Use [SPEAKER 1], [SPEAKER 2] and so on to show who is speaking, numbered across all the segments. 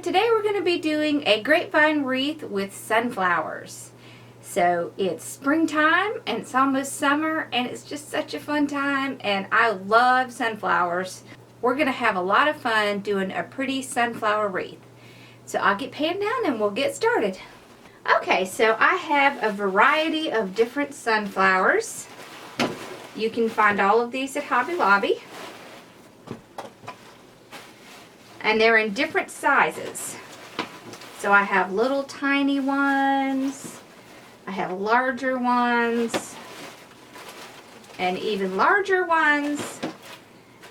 [SPEAKER 1] today we're going to be doing a grapevine wreath with sunflowers. So it's springtime and it's almost summer and it's just such a fun time and I love sunflowers. We're going to have a lot of fun doing a pretty sunflower wreath. So I'll get pan down and we'll get started. Okay, so I have a variety of different sunflowers. You can find all of these at Hobby Lobby. And they're in different sizes. So I have little tiny ones, I have larger ones, and even larger ones,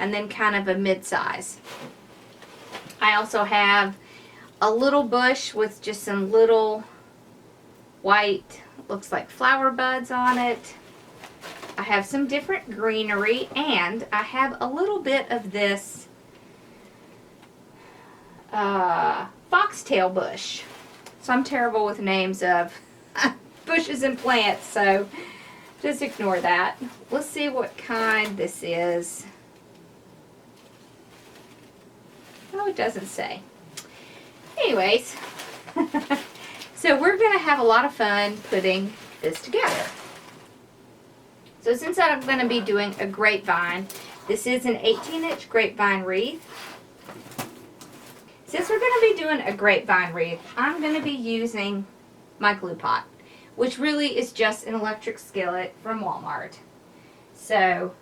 [SPEAKER 1] and then kind of a mid-size. I also have a little bush with just some little white, looks like flower buds on it. I have some different greenery, and I have a little bit of this foxtail bush. So I'm terrible with names of bushes and plants, so just ignore that. Let's see what kind this is. Oh, it doesn't say. Anyways, so we're going to have a lot of fun putting this together. So since I'm going to be doing a grapevine, this is an 18-inch grapevine wreath. Since we're going to be doing a grapevine wreath, I'm going to be using my glue pot, which really is just an electric skillet from Walmart. So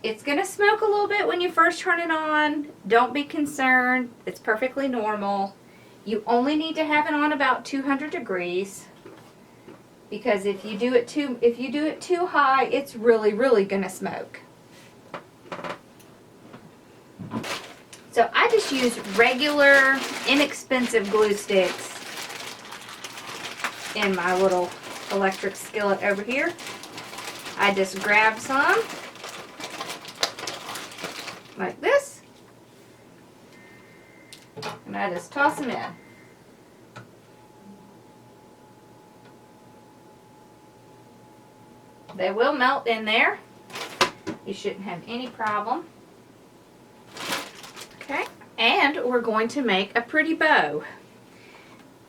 [SPEAKER 1] it's going to smoke a little bit when you first turn it on. Don't be concerned. It's perfectly normal. You only need to have it on about 200 degrees because if you do it too high, it's really going to smoke. So I just use regular, inexpensive glue sticks in my little electric skillet over here. I just grab some, like this, and I just toss them in. They will melt in there. You shouldn't have any problem. Okay, and we're going to make a pretty bow.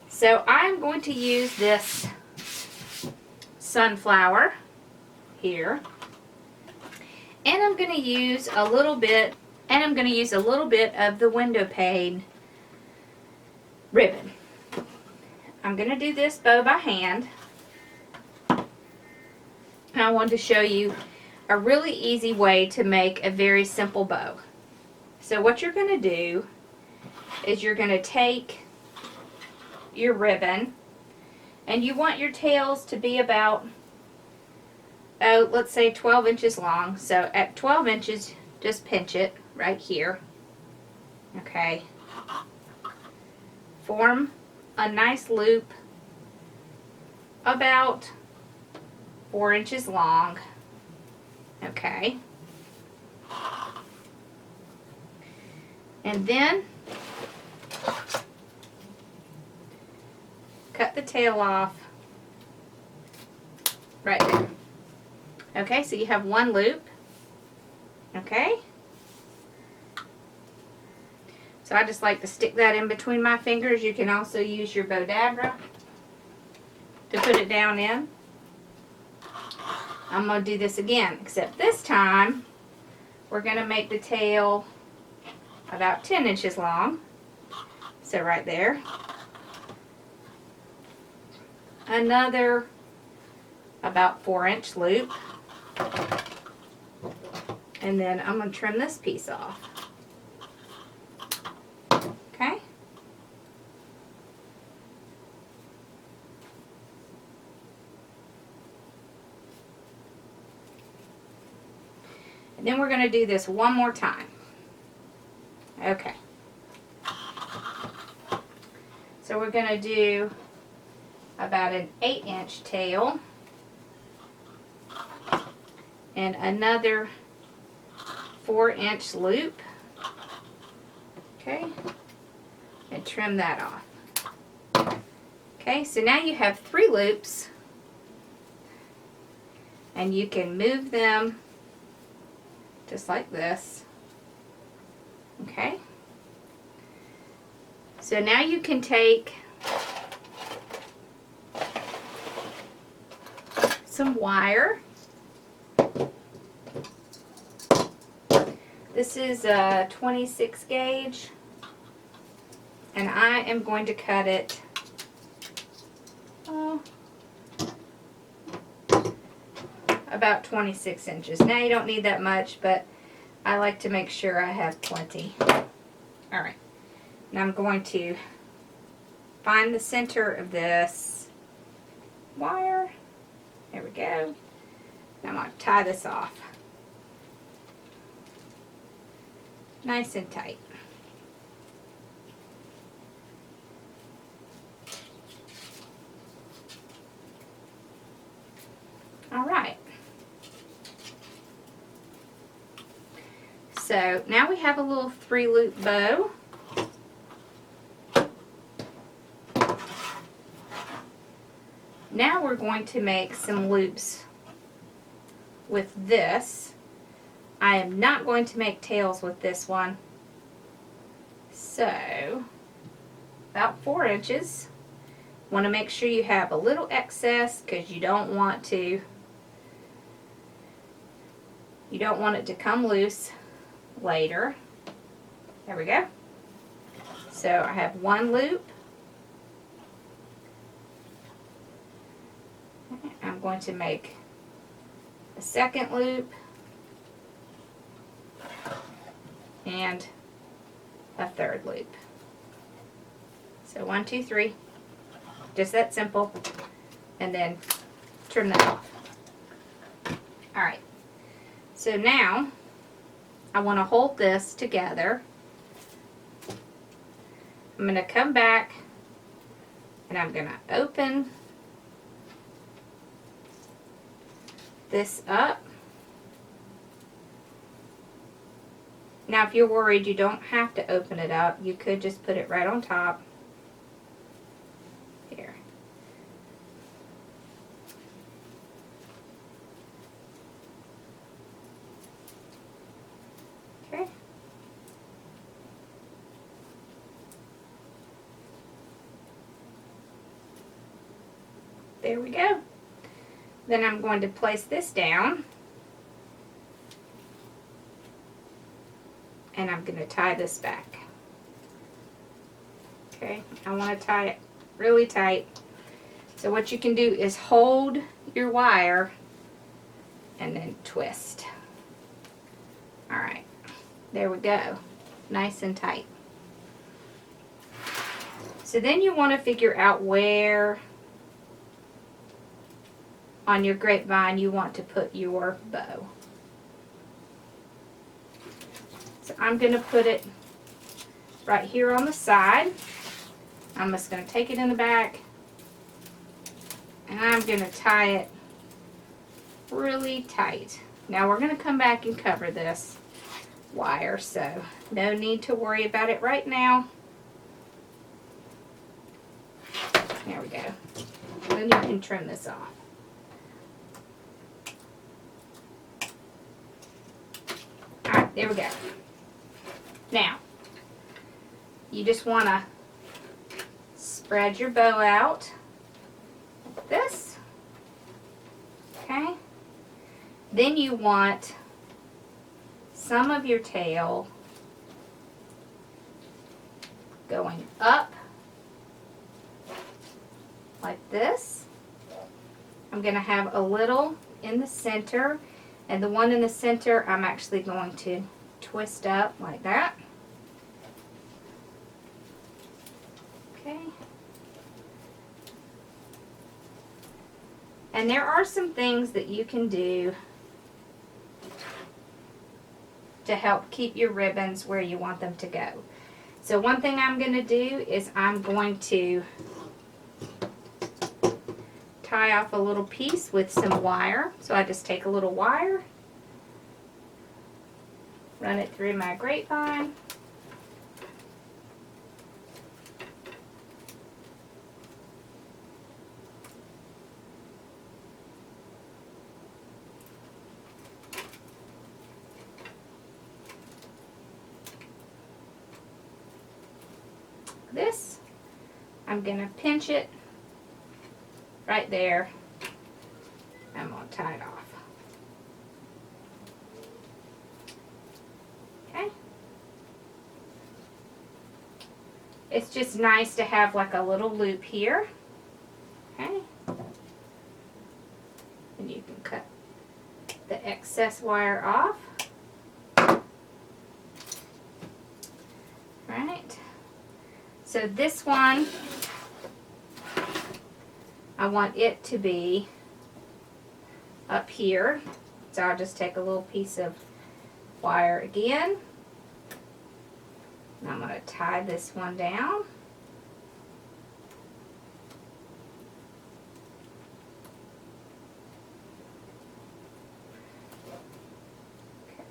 [SPEAKER 1] So I'm going to use this sunflower here, and I'm going to use a little bit, of the windowpane ribbon. I'm going to do this bow by hand. I wanted to show you a really easy way to make a very simple bow. So what you're going to do is you're going to take your ribbon, and you want your tails to be about, let's say 12 inches long. So at 12 inches, just pinch it right here. Okay. Form a nice loop about 4 inches long. Okay. And then cut the tail off right there. Okay, so you have one loop. Okay. So I just like to stick that in between my fingers. You can also use your Bodabra to put it down in. I'm going to do this again, except this time we're going to make the tail about 10 inches long. So right there. Another about 4-inch loop. And then I'm going to trim this piece off. Okay. And then we're going to do this one more time. Okay. So we're going to do about an 8-inch tail and another 4-inch loop. Okay. And trim that off. Okay, so now you have 3 loops, and you can move them just like this. Okay. So now you can take some wire. This is a 26 gauge, and I am going to cut it about 26 inches. Now you don't need that much, but I like to make sure I have plenty. Alright, now I'm going to find the center of this wire. There we go. Now I'm going to tie this off. Nice and tight. Alright. So now we have a little 3-loop bow. Now we're going to make some loops with this. I am not going to make tails with this one. So, about 4 inches. Want to make sure you have a little excess because you don't want it to come loose later. There we go. So I have 1 loop. I'm going to make a 2nd loop and a 3rd loop. So 1, 2, 3. Just that simple. And then trim that off. Alright. So now I want to hold this together. I'm going to come back and I'm going to open this up. Now if you're worried you don't have to open it up, you could just put it right on top. Here. Okay. There we go. Then I'm going to place this down. And I'm going to tie this back. Okay, I want to tie it really tight. So what you can do is hold your wire and then twist. Alright, there we go. Nice and tight. So then you want to figure out where on your grapevine you want to put your bow. So I'm going to put it right here on the side. I'm just going to take it in the back and I'm going to tie it really tight. Now we're going to come back and cover this wire, so no need to worry about it right now. There we go. Then you can trim this off. Alright, there we go. Now, you just want to spread your bow out like this. Okay? Then you want some of your tail going up like this. I'm going to have a little in the center, and the one in the center I'm actually going to twist up like that. Okay. And there are some things that you can do to help keep your ribbons where you want them to go. So one thing I'm going to do is I'm going to tie off a little piece with some wire. So I just take a little wire, run it through my grapevine, this. I'm going to pinch it right there. I'm going to tie it off. Okay. It's just nice to have like a little loop here. Okay. And you can cut the excess wire off. Right. So this one, I want it to be up here. So I'll just take a little piece of wire again. And I'm going to tie this one down.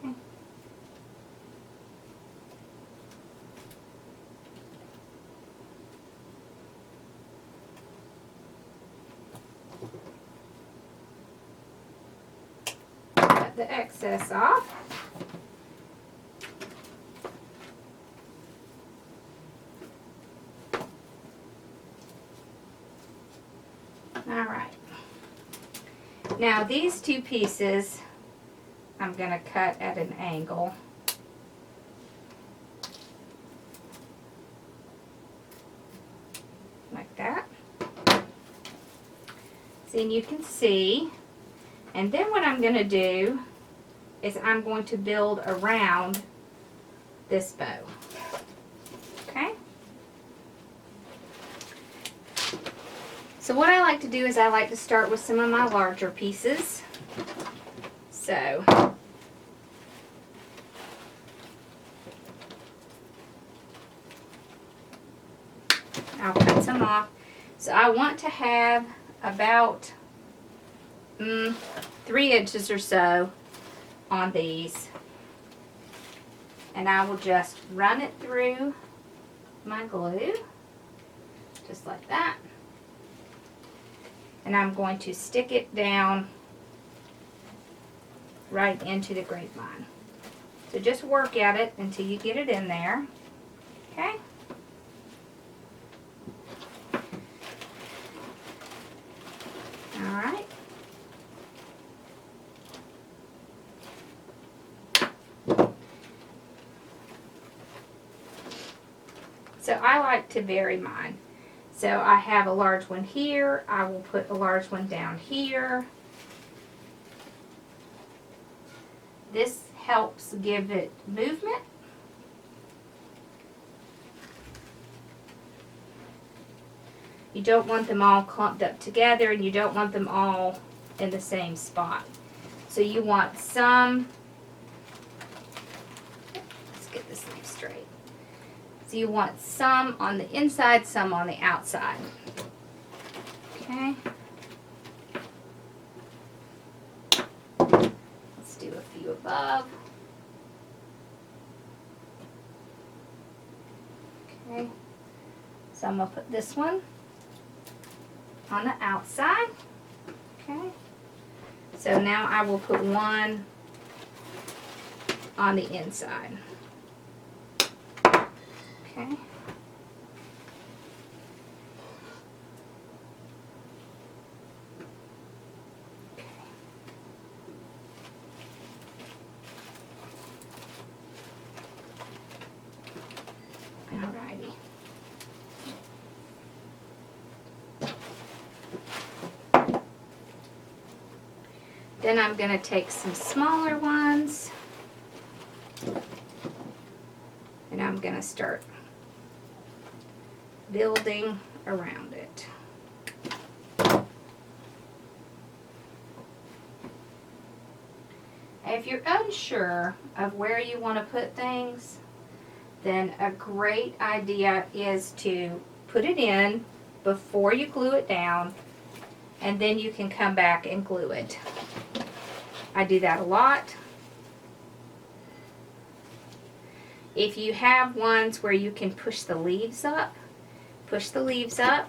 [SPEAKER 1] Okay. Cut the excess off. Alright, now these two pieces I'm going to cut at an angle. Like that. So you can see, and then what I'm going to do is I'm going to build around this bow. Okay? So what I like to do is I like to start with some of my larger pieces. So I'll cut some off. So I want to have about 3 inches or so on these. And I will just run it through my glue, just like that. And I'm going to stick it down right into the grapevine. So just work at it until you get it in there. Okay? Alright. So I like to vary mine. So I have a large one here. I will put a large one down here. This helps give it movement. You don't want them all clumped up together, and you don't want them all in the same spot. So you want some, let's get this thing straight. So you want some on the inside, some on the outside. Okay. Let's do a few above. Okay. So I'm going to put this one on the outside. Okay. So now I will put one on the inside. Okay. Alrighty. Then I'm going to take some smaller ones and I'm going to start building around it. If you're unsure of where you want to put things, then a great idea is to put it in before you glue it down, and then you can come back and glue it. I do that a lot. If you have ones where you can push the leaves up, push the leaves up.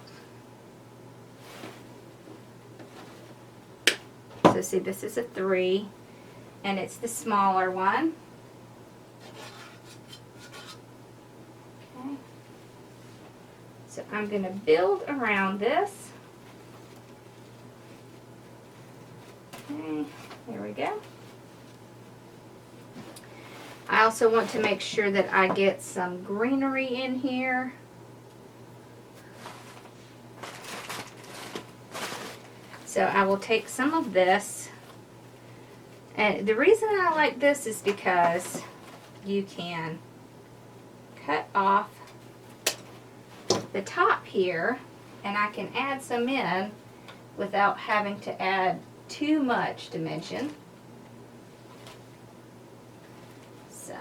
[SPEAKER 1] So see, this is a 3, and it's the smaller one. Okay. So I'm going to build around this. Okay, there we go. I also want to make sure that I get some greenery in here. So I will take some of this. And the reason I like this is because you can cut off the top here, and I can add some in without having to add too much dimension. So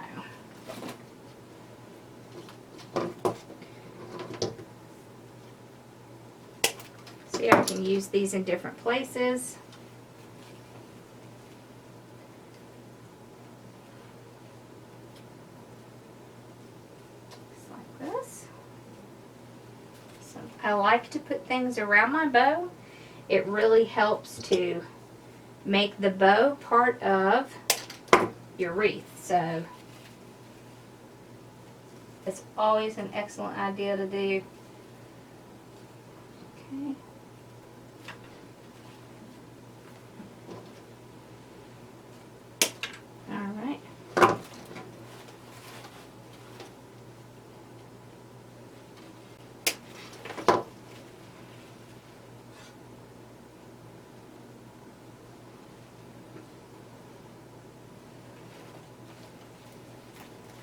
[SPEAKER 1] see, I can use these in different places. Just like this. So I like to put things around my bow. It really helps to make the bow part of your wreath. So it's always an excellent idea to do. Okay. All right.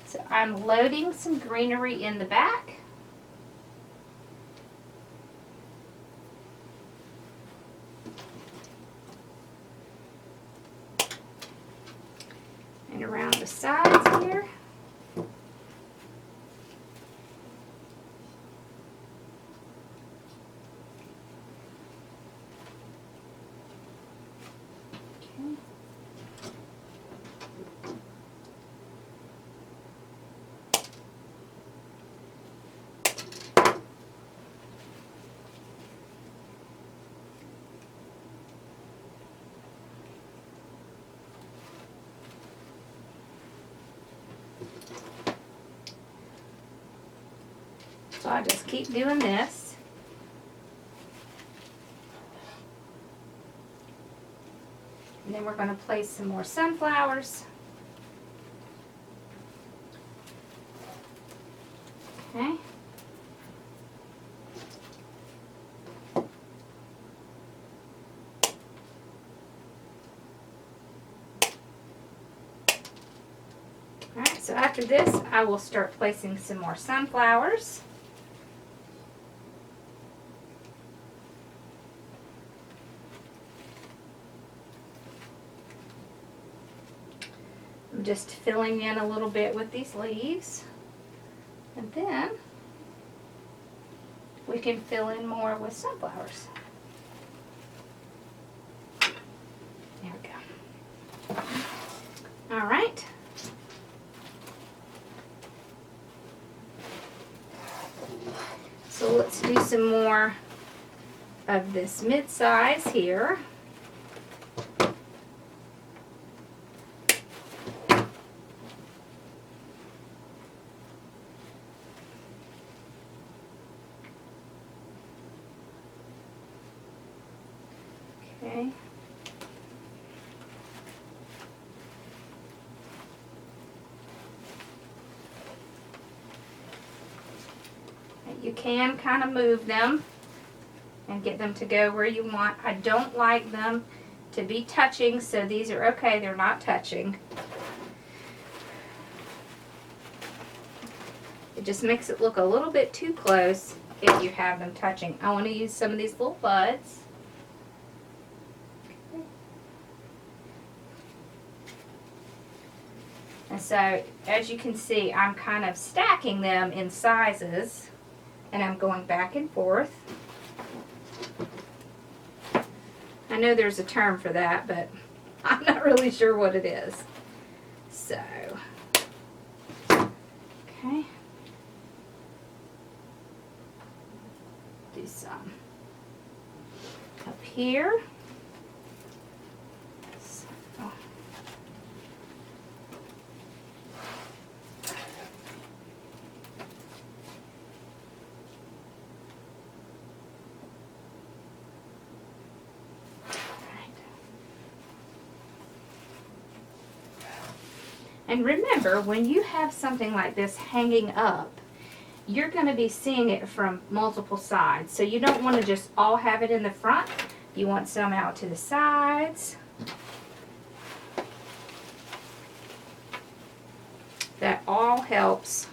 [SPEAKER 1] So I'm loading some greenery in the back. And around the sides here. Okay. So I just keep doing this. And then we're going to place some more sunflowers. Okay. Alright, so after this, I will start placing some more sunflowers. I'm just filling in a little bit with these leaves. And then we can fill in more with sunflowers. There we go. All right. So let's do some more of this mid-size here. Okay. You can kind of move them and get them to go where you want. I don't like them to be touching, so these are okay. They're not touching. It just makes it look a little bit too close if you have them touching. I want to use some of these little buds. And so, as you can see, I'm kind of stacking them in sizes, and I'm going back and forth. I know there's a term for that, but I'm not really sure what it is. So, okay. Do some up here. And remember, when you have something like this hanging up, you're going to be seeing it from multiple sides. So you don't want to just all have it in the front. You want some out to the sides. That all helps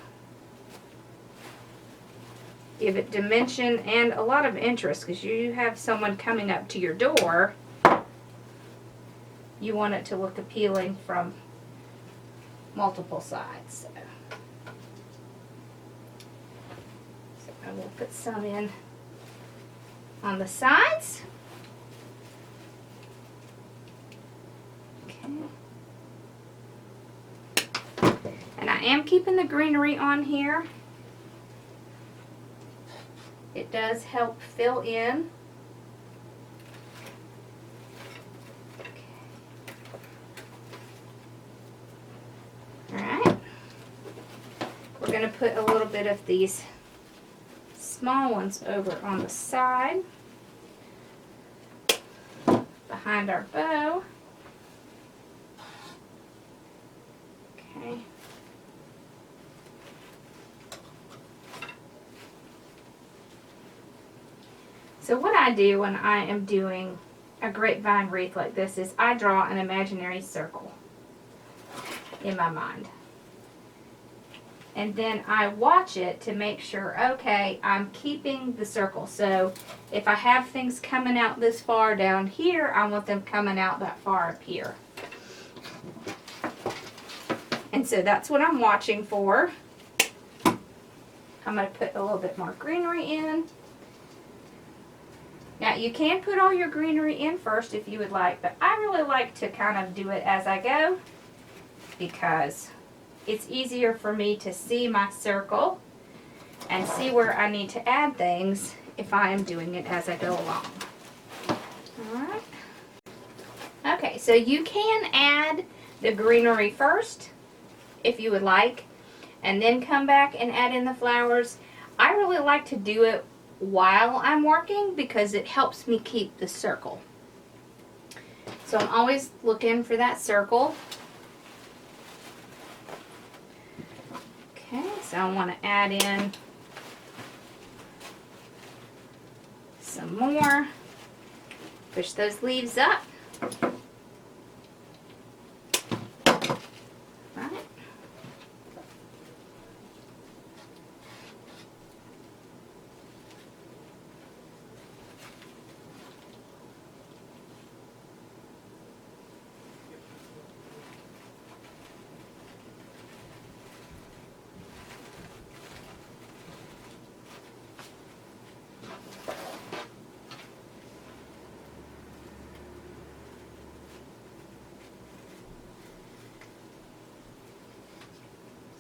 [SPEAKER 1] give it dimension and a lot of interest, because you have someone coming up to your door. You want it to look appealing from multiple sides. So I will put some in on the sides. Okay. And I am keeping the greenery on here. It does help fill in. Alright. We're going to put a little bit of these small ones over on the side behind our bow. Okay. So what I do when I am doing a grapevine wreath like this is I draw an imaginary circle in my mind. And then I watch it to make sure, okay, I'm keeping the circle. So if I have things coming out this far down here, I want them coming out that far up here. And so that's what I'm watching for. I'm going to put a little bit more greenery in. Now you can put all your greenery in first if you would like, but I really like to kind of do it as I go because it's easier for me to see my circle and see where I need to add things if I am doing it as I go along. Alright. Okay, so you can add the greenery first if you would like, and then come back and add in the flowers. I really like to do it while I'm working because it helps me keep the circle. So I'm always looking for that circle. Okay, so I want to add in some more. Push those leaves up. Right.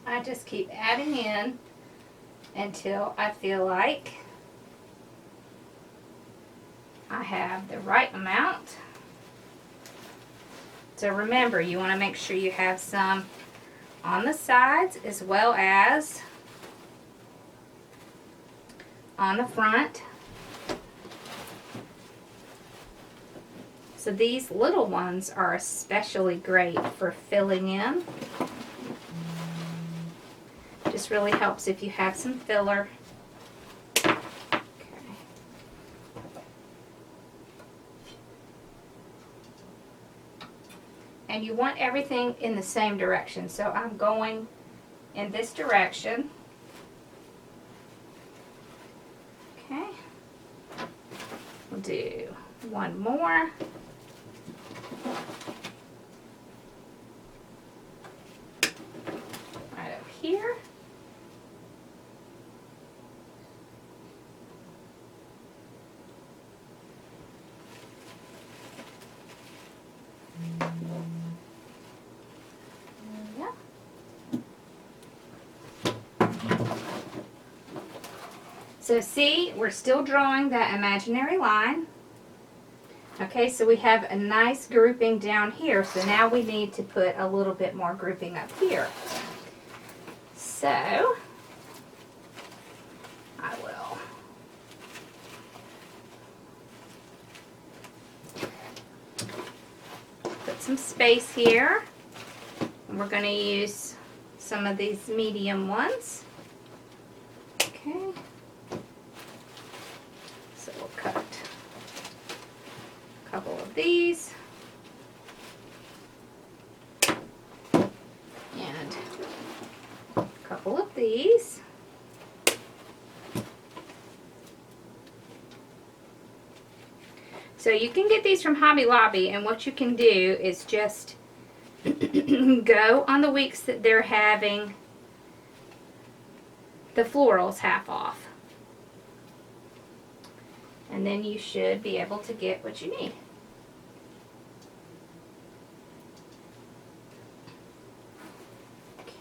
[SPEAKER 1] I just keep adding in until I feel like I have the right amount. So remember, you want to make sure you have some on the sides as well as on the front. So these little ones are especially great for filling in. Just really helps if you have some filler. Okay. And you want everything in the same direction. So I'm going in this direction. Okay. We'll do one more. Right up here. So see, we're still drawing that imaginary line. Okay, so we have a nice grouping down here. So now we need to put a little bit more grouping up here. So I will put some space here. And we're going to use some of these medium ones. Okay. So we'll cut a couple of these. And a couple of these. So you can get these from Hobby Lobby, and what you can do is just go on the weeks that they're having the florals half off. And then you should be able to get what you need.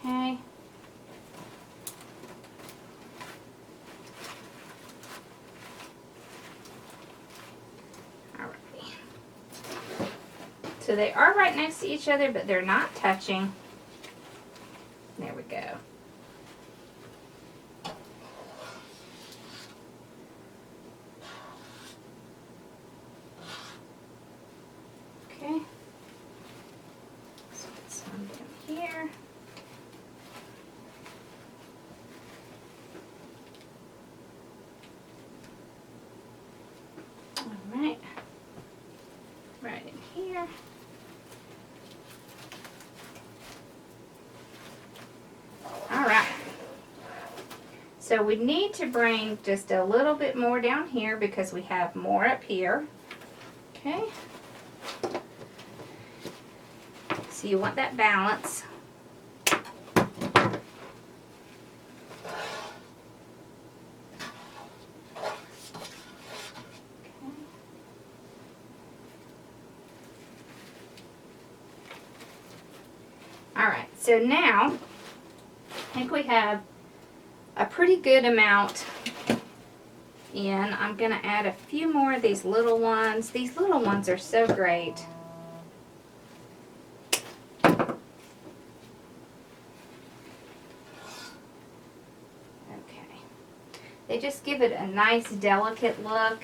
[SPEAKER 1] Okay. So they are right next to each other, but they're not touching. There we go. Okay. So put some down here. All right. Right in here. So we need to bring just a little bit more down here because we have more up here. Okay. So you want that balance. Alright, so now I think we have a pretty good amount in. I'm going to add a few more of these little ones. These little ones are so great. Okay. They just give it a nice delicate look.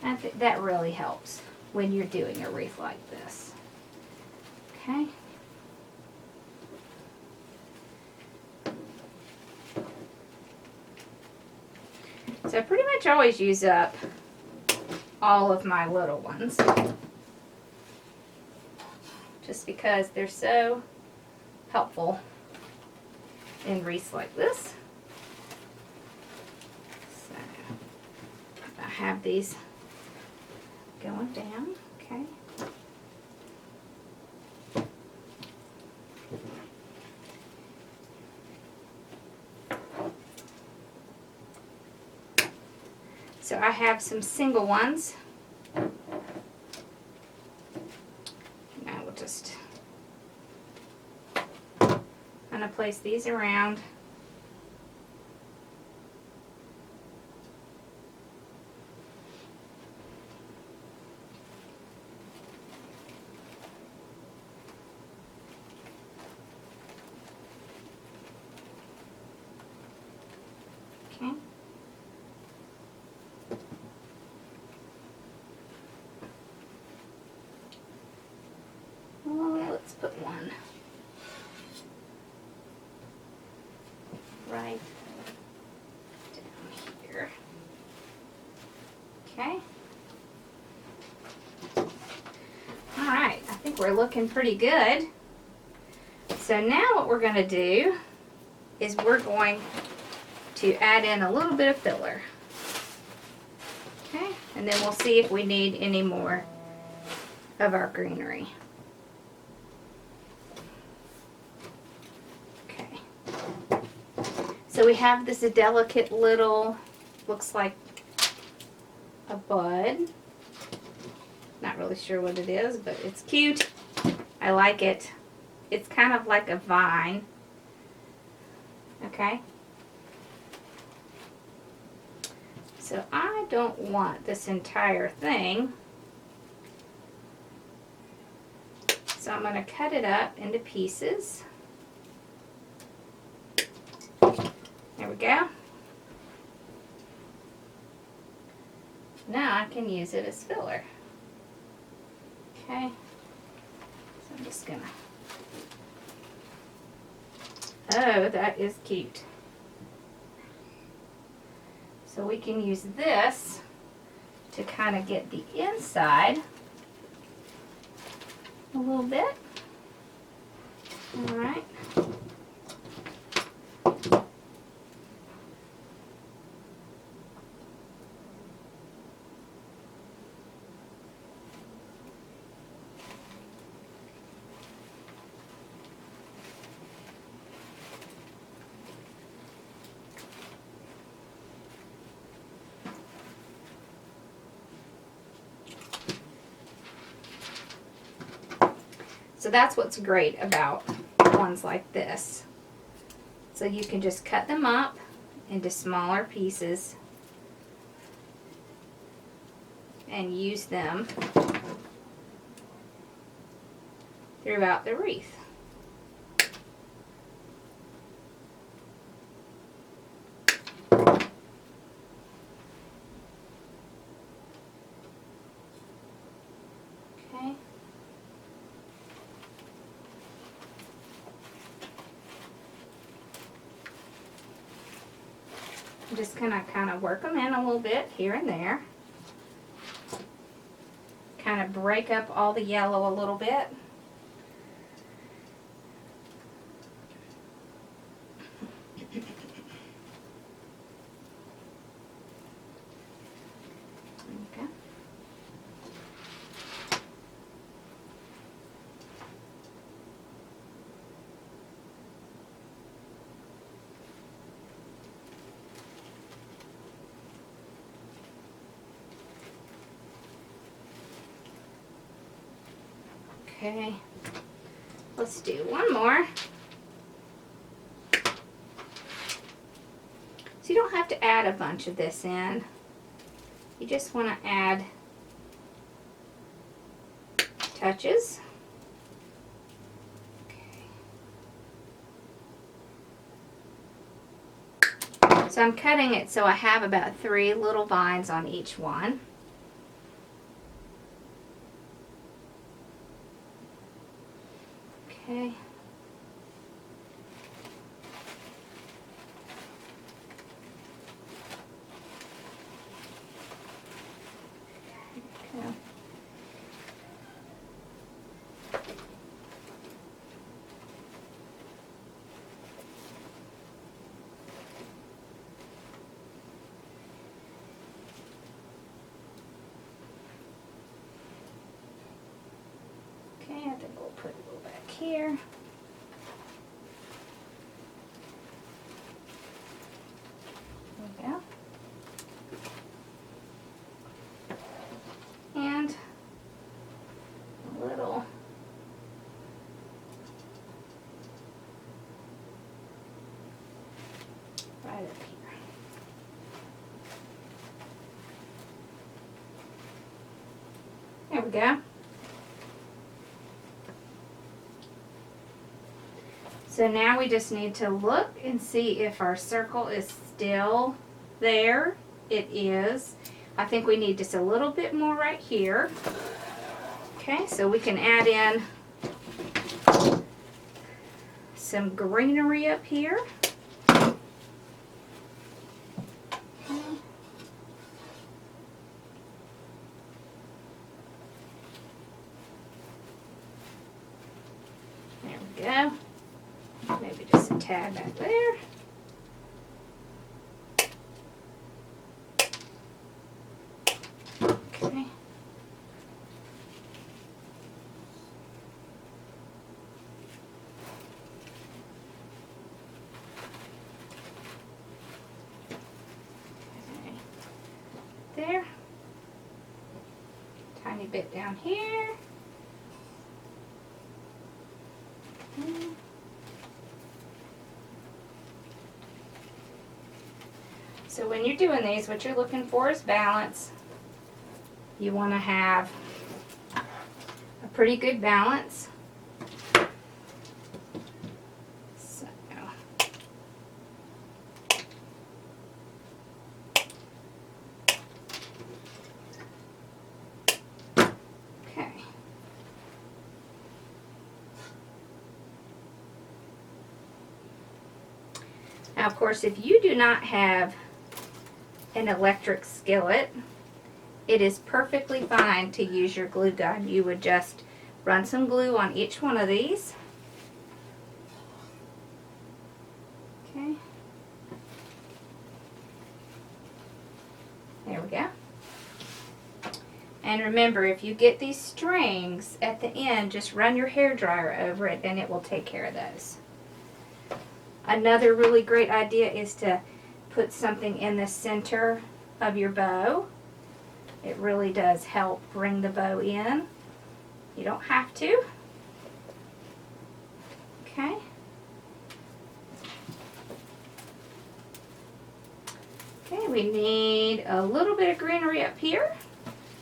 [SPEAKER 1] I think that really helps when you're doing a wreath like this. Okay. So I pretty much always use up all of my little ones, just because they're so helpful in wreaths like this. So I have these going down, okay. So I have some single ones. Now we'll just kind of place these around. Okay. Let's put one right down here. Okay. All right, I think we're looking pretty good. So now what we're going to do is we're going to add in a little bit of filler. Okay, and then we'll see if we need any more of our greenery. So we have this delicate little, looks like a bud. Not really sure what it is, but it's cute. I like it. It's kind of like a vine. Okay. So I don't want this entire thing. So I'm going to cut it up into pieces. There we go. Now I can use it as filler. Okay. So I'm just going to Oh, that is cute. So we can use this to kind of get the inside a little bit. All right. So that's what's great about ones like this. So you can just cut them up into smaller pieces and use them throughout the wreath. Okay. I'm just gonna kind of work them in a little bit here and there. Kind of break up all the yellow a little bit. Okay. Okay, let's do one more. So you don't have to add a bunch of this in. You just want to add touches. Okay. So I'm cutting it so I have about 3 little vines on each one. Okay. Okay. Okay, I think we'll put a little back here. There we go. And a little right up here. There we go. So now we just need to look and see if our circle is still there. It is. I think we need just a little bit more right here. Okay, so we can add in some greenery up here. There we go. Maybe just a tad back there. Okay. There. Tiny bit down here. So when you're doing these, what you're looking for is balance. You want to have a pretty good balance. So, okay. Now, of course, if you do not have an electric skillet, it is perfectly fine to use your glue gun. You would just run some glue on each one of these. Okay. There we go. And remember, if you get these strings at the end, just run your hairdryer over it and it will take care of those. Another really great idea is to put something in the center of your bow. It really does help bring the bow in. You don't have to. Okay. Okay, we need a little bit of greenery up here.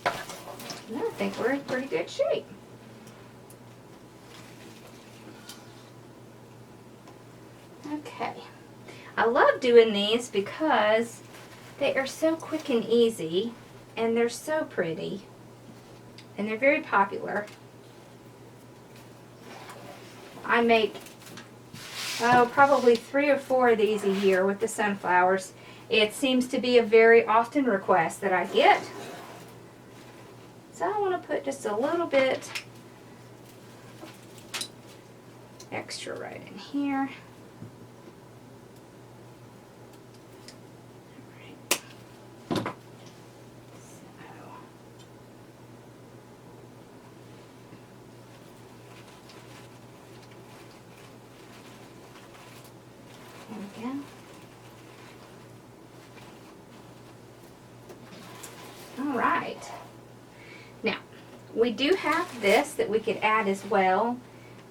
[SPEAKER 1] And I think we're in pretty good shape. Okay. I love doing these because they are so quick and easy, and they're so pretty, and they're very popular. I make, probably 3 or 4 of these a year with the sunflowers. It seems to be a very often request that I get. So I want to put just a little bit extra right in here. Alright, now we do have this that we could add as well,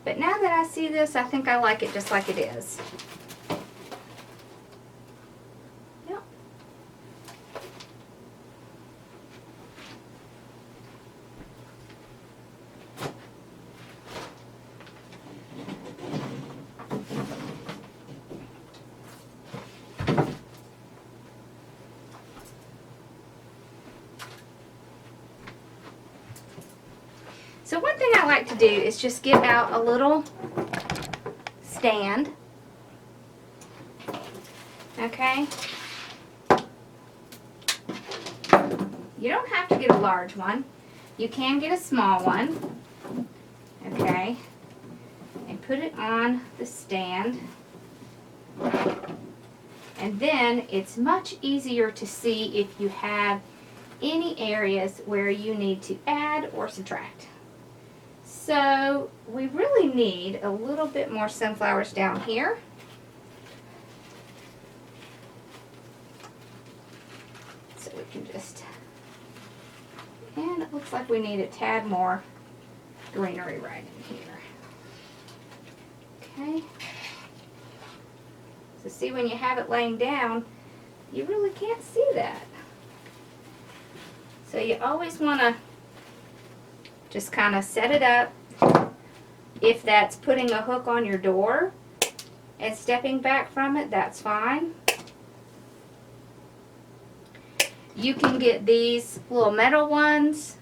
[SPEAKER 1] but now that I see this, I think I like it just like it is. Yep. So one thing I like to do is just get out a little stand, okay? You don't have to get a large one. You can get a small one, okay? And put it on the stand. And then it's much easier to see if you have any areas where you need to add or subtract. So we really need a little bit more sunflowers down here. So we can just, and it looks like we need a tad more greenery right in here. Okay. So see, when you have it laying down, you really can't see that. So you always want to just kind of set it up. If that's putting a hook on your door and stepping back from it, that's fine. You can get these little metal ones.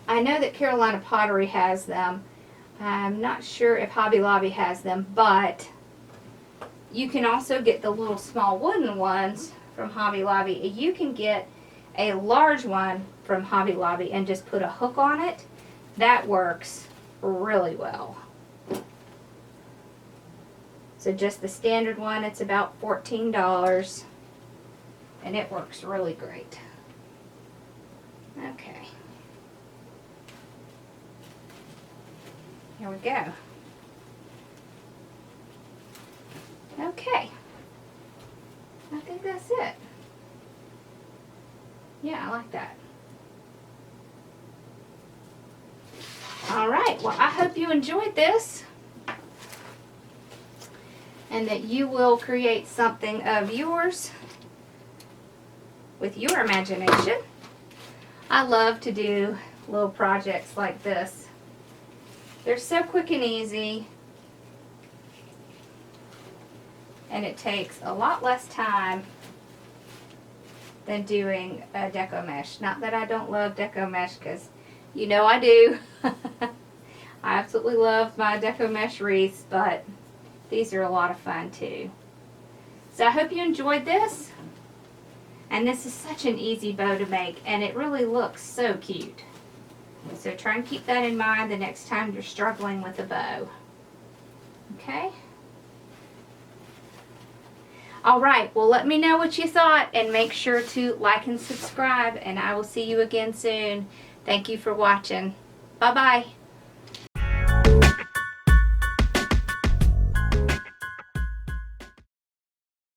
[SPEAKER 1] I know that Carolina Pottery has them. I'm not sure if Hobby Lobby has them, but you can also get the little small wooden ones from Hobby Lobby. You can get a large one from Hobby Lobby and just put a hook on it. That works really well. So just the standard one, it's about $14, and it works really great. Okay. Here we go. Okay. I think that's it. Yeah, I like that. Alright, well, I hope you enjoyed this and that you will create something of yours with your imagination. I love to do little projects like this. They're so quick and easy, and it takes a lot less time than doing a deco mesh. Not that I don't love deco mesh, because you know I do. I absolutely love my deco mesh wreaths, but These are a lot of fun too. So I hope you enjoyed this. And this is such an easy bow to make, and it really looks so cute. So try and keep that in mind the next time you're struggling with a bow. Okay? Alright, well let me know what you thought, and make sure to like and subscribe, and I will see you again soon. Thank you for watching. Bye-bye.